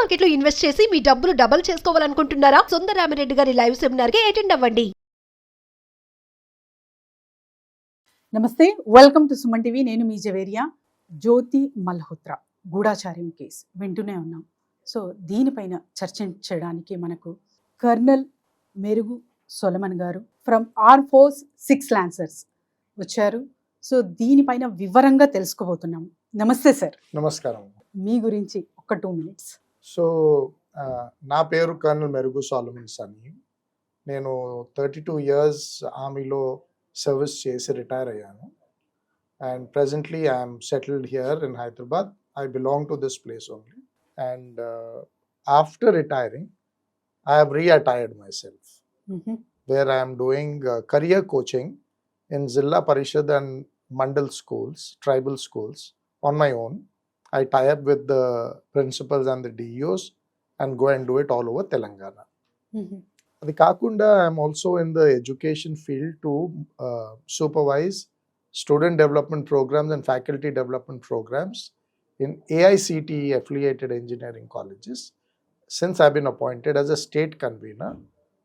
Market లో invest చేసి మీ డబ్బులు డబుల్ చేసుకోవాలనుకుంటున్నారా? సుందరరామిరెడ్డి గారి లైవ్ సెమినార్ కి అటెండ్ అవ్వండి. నమస్తే, వెల్కమ్ టు సుమన్ టీవీ. నేను మీ జవేరియా. జ్యోతి మల్హోత్రా గూఢాచార్యం కేసు వింటూనే ఉన్నాం. సో దీనిపైన చర్చించడానికి మనకు కర్నల్ మెరుగు సొలమన్ గారు ఫ్రమ్ ఆర్మ్ ఫోర్స్ 6 లాన్సర్స్ వచ్చారు. సో దీనిపైన వివరంగా తెలుసుకోబోతున్నాం. నమస్తే సార్. నమస్కారం. మీ గురించి ఒక 2 minutes. సో నా పేరు కర్నల్ మెరుగు సోలమన్ అని. నేను 32 years ఆర్మీలో సర్వీస్ చేసి రిటైర్ అయ్యాను. And presently I'm settled here in Hyderabad. I belong to this place only. And after retiring I have re-attired myself, where I am doing career coaching in Zilla Parishad and Mandal schools, tribal schools, on my own. I tie up with the principals and the DEOs and go and do it all over Telangana. Adi kaakunda I am also in the education field to supervise student development programs and faculty development programs in AICTE affiliated engineering colleges, since I've been appointed as a state convener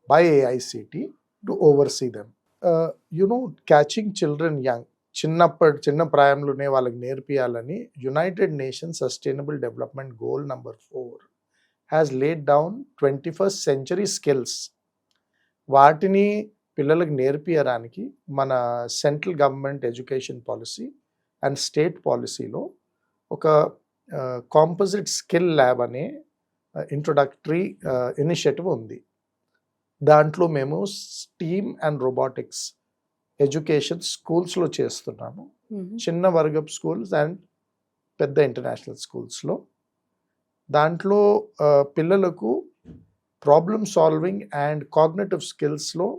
by AICT to oversee them. Catching children young, చిన్న ప్రాయంలోనే వాళ్ళకి నేర్పియాలని United Nations sustainable development goal number 4 has laid down 21st century skills. వాటిని పిల్లలకు నేర్పియడానికి మన central government education policy and state పాలసీలో ఒక కాంపోజిట్ స్కిల్ ల్యాబ్ అనే ఇంట్రొడక్టరీ ఇనిషియేటివ్ ఉంది. దాంట్లో మేము స్టీమ్ అండ్ రోబోటిక్స్ ఎడ్యుకేషన్ స్కూల్స్లో చేస్తున్నాము. చిన్న వర్గపు స్కూల్స్ అండ్ పెద్ద ఇంటర్నేషనల్ స్కూల్స్లో. దాంట్లో పిల్లలకు ప్రాబ్లమ్ సాల్వింగ్ అండ్ కాగ్నిటివ్ స్కిల్స్లో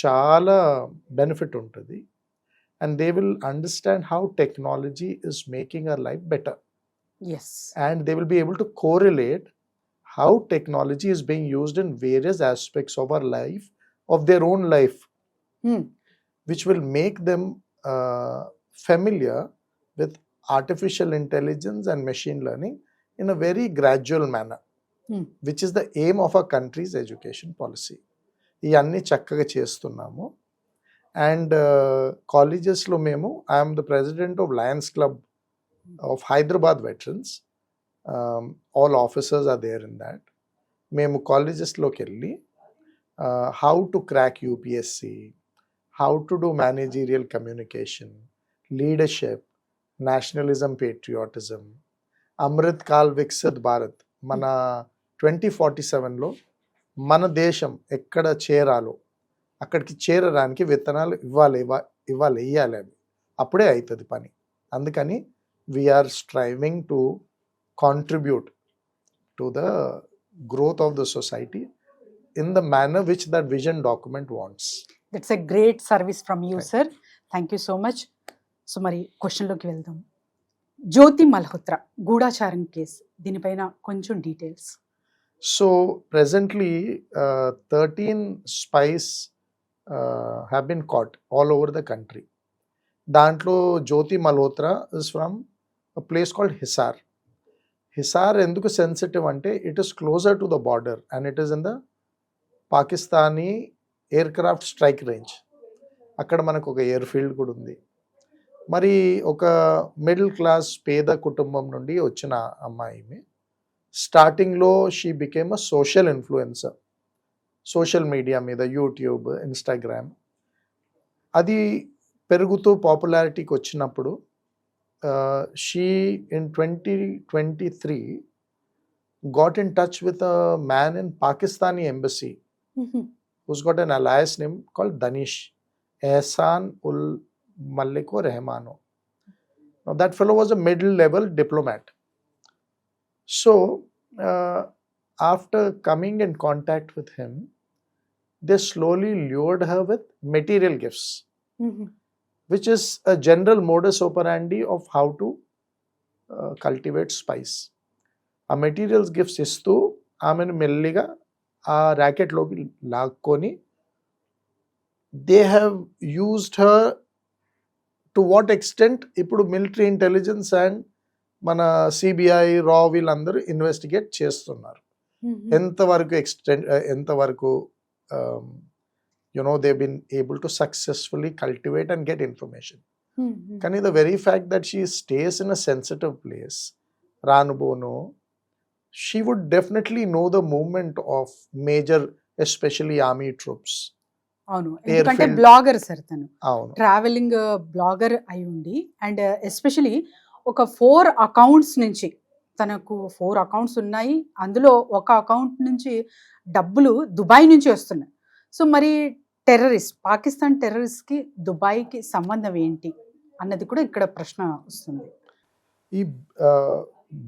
చాలా బెనిఫిట్ ఉంటుంది. And they will understand how technology is making our life better. And they will be able to correlate how technology is being used in various aspects of our life, of their own life, which will make them familiar with artificial intelligence and machine learning in a very gradual manner, which is the aim of our country's education policy. ఇవన్నీ చక్కగా చేస్తున్నాము. And కాలేజెస్లో మేము I'm the president of Lions club of Hyderabad veterans. All officers are there in that. మేము కాలేజెస్లోకి వెళ్ళి how to crack UPSC, how to do managerial communication, leadership, nationalism, patriotism, Amrit call Viksit Bharat, మన 2047లో మన దేశం ఎక్కడ చేరాలో అక్కడికి చేరడానికి విత్తనాలు వేయాలి. అవి అప్పుడే అవుతుంది పని. అందుకని we are striving to contribute to the growth of the society in the manner which that vision document wants. That's a great service from you, right, sir. Thank you so much. So మరి question లోకి వెళ్దాం. జ్యోతి Malhotra గూఢాచారం case, దీనిపైన కొంచెం details. So presently 13 spies have been caught all over the country. దాంట్లో జ్యోతి Malhotra is from a place called Hisar. Hisar ఎందుకు sensitive అంటే it is closer to the border and it is in the Pakistani air craft strike range. అక్కడ మనకు ఒక air field కూడా ఉంది. మరి ఒక మిడిల్ క్లాస్ పేద కుటుంబం నుండి వచ్చిన అమ్మాయి స్టార్టింగ్లో she became a social influencer. Social media మీద యూట్యూబ్, ఇన్స్టాగ్రామ్ అది పెరుగుతూ పాపులారిటీకి వచ్చినప్పుడు she in 2023 got in touch with a man in Pakistani embassy who's got an alias name called Danish Ehsan ul Malik Rahmano. Now that fellow was a middle level diplomat. So after coming in contact with him, they slowly lured her with material gifts, which is a general modus operandi of how to cultivate spice. ఆ materials gifts ఇస్తూ ఆమెను మెల్లిగా ఆ ర్యాకెట్లోకి లాక్కొని they have used her to what extent ఇప్పుడు military intelligence and మన CBI రా వీళ్ళందరూ ఇన్వెస్టిగేట్ చేస్తున్నారు. ఎంతవరకు they been able to successfully cultivate and get information. కానీ the very fact that she stays in a sensitive place, రానుబోను she would definitely know the movement of major, especially army troops. అవును, ఎందుకంటే blogger sir తను, అవును, travelling blogger అయి ఉండి, and especially ఒక 4 accounts నుంచి, తనకు 4 అకౌంట్స్ ఉన్నాయి, అందులో ఒక అకౌంట్ నుంచి డబ్బులు దుబాయ్ నుంచి వస్తున్నాయి. సో మరి పాకిస్తాన్ టెర్రరిస్ట్కి దుబాయ్కి సంబంధం ఏంటి అన్నది కూడా ఇక్కడ ప్రశ్న వస్తుంది. ఈ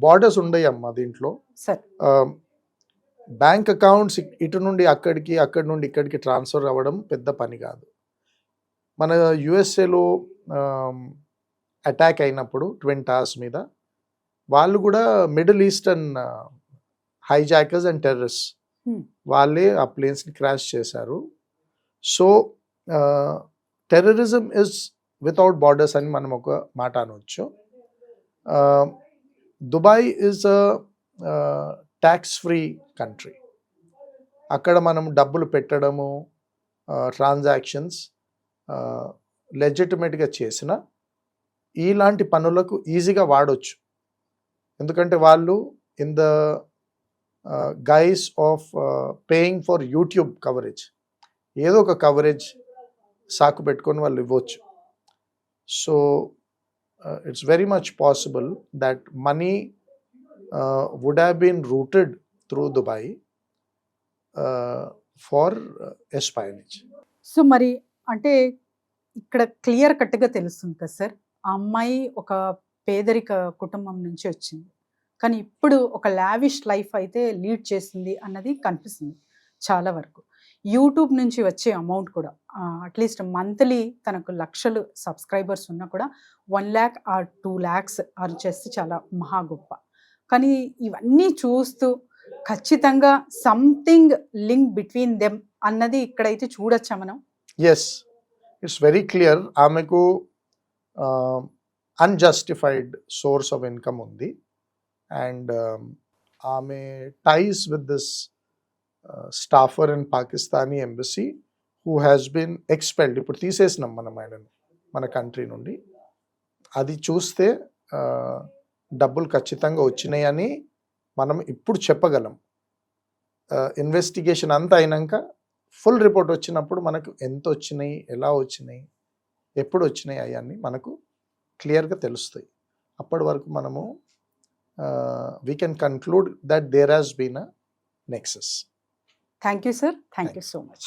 బార్డర్స్ ఉండయమ్మా దీంట్లో. సార్ బ్యాంక్ అకౌంట్స్ ఇటు నుండి అక్కడికి, అక్కడి నుండి ఇక్కడికి ట్రాన్స్ఫర్ అవ్వడం పెద్ద పని కాదు. మన యుఎస్ఏలో అటాక్ అయినప్పుడు ట్విన్ టవర్స్ మీద, వాళ్ళు కూడా middle eastern hijackers and terrorist వాళ్ళే ఆ ప్లేన్స్ని క్రాష్ చేశారు. So terrorism is without borders అని మనం ఒక మాట అనవచ్చు. Dubai is a tax free country. అక్కడ మనం డబ్బులు పెట్టడము, ట్రాన్సాక్షన్స్ లెజిటిమేట్గా చేసిన ఇలాంటి పనులకు ఈజీగా వాడవచ్చు. ఎందుకంటే వాళ్ళు in the guys of paying for YouTube coverage, ఏదో ఒక కవరేజ్ సాకు పెట్టుకొని వాళ్ళు ఇవ్వచ్చు. So it's very much possible that money would have been routed through Dubai for espionage. So మరి అంటే ఇక్కడ క్లియర్ కట్గా తెలుస్తుంది కదా సార్, ఆ అమ్మాయి ఒక పేదరిక కుటుంబం నుంచి వచ్చింది, కానీ ఇప్పుడు ఒక లావిష్ లైఫ్ అయితే లీడ్ చేసింది అన్నది కనిపిస్తుంది చాలా వరకు. యూట్యూబ్ నుంచి వచ్చే అమౌంట్ కూడా అట్లీస్ట్ మంత్లీ తనకు లక్షలు సబ్స్క్రైబర్స్ ఉన్నా కూడా 1 lakh or 2 lakhs అర్న్ చేస్తే చాలా మహా గొప్ప. కానీ ఇవన్నీ చూస్తూ ఖచ్చితంగా సంథింగ్ లింక్ బిట్వీన్ దెమ్ అన్నది ఇక్కడైతే చూడొచ్చా మనం? Yes, it's very clear. ఆమెకు అన్జస్టిఫైడ్ సోర్స్ ఆఫ్ ఇన్కమ్ ఉంది, అండ్ ఆమె ties with this staffer in Pakistani embassy who has been expelled. ఇప్పుడు తీసేసినాం మనం ఆయనను మన కంట్రీ నుండి. అది చూస్తే డబ్బులు ఖచ్చితంగా వచ్చినాయని మనం ఇప్పుడు చెప్పగలం. ఇన్వెస్టిగేషన్ అంతా అయినాక ఫుల్ రిపోర్ట్ వచ్చినప్పుడు మనకు ఎంత వచ్చినాయి, ఎలా వచ్చినాయి, ఎప్పుడు వచ్చినాయి అవన్నీ మనకు క్లియర్గా తెలుస్తాయి. అప్పటి వరకు మనము we can conclude that there has been a nexus. Thank you sir, thank you so much.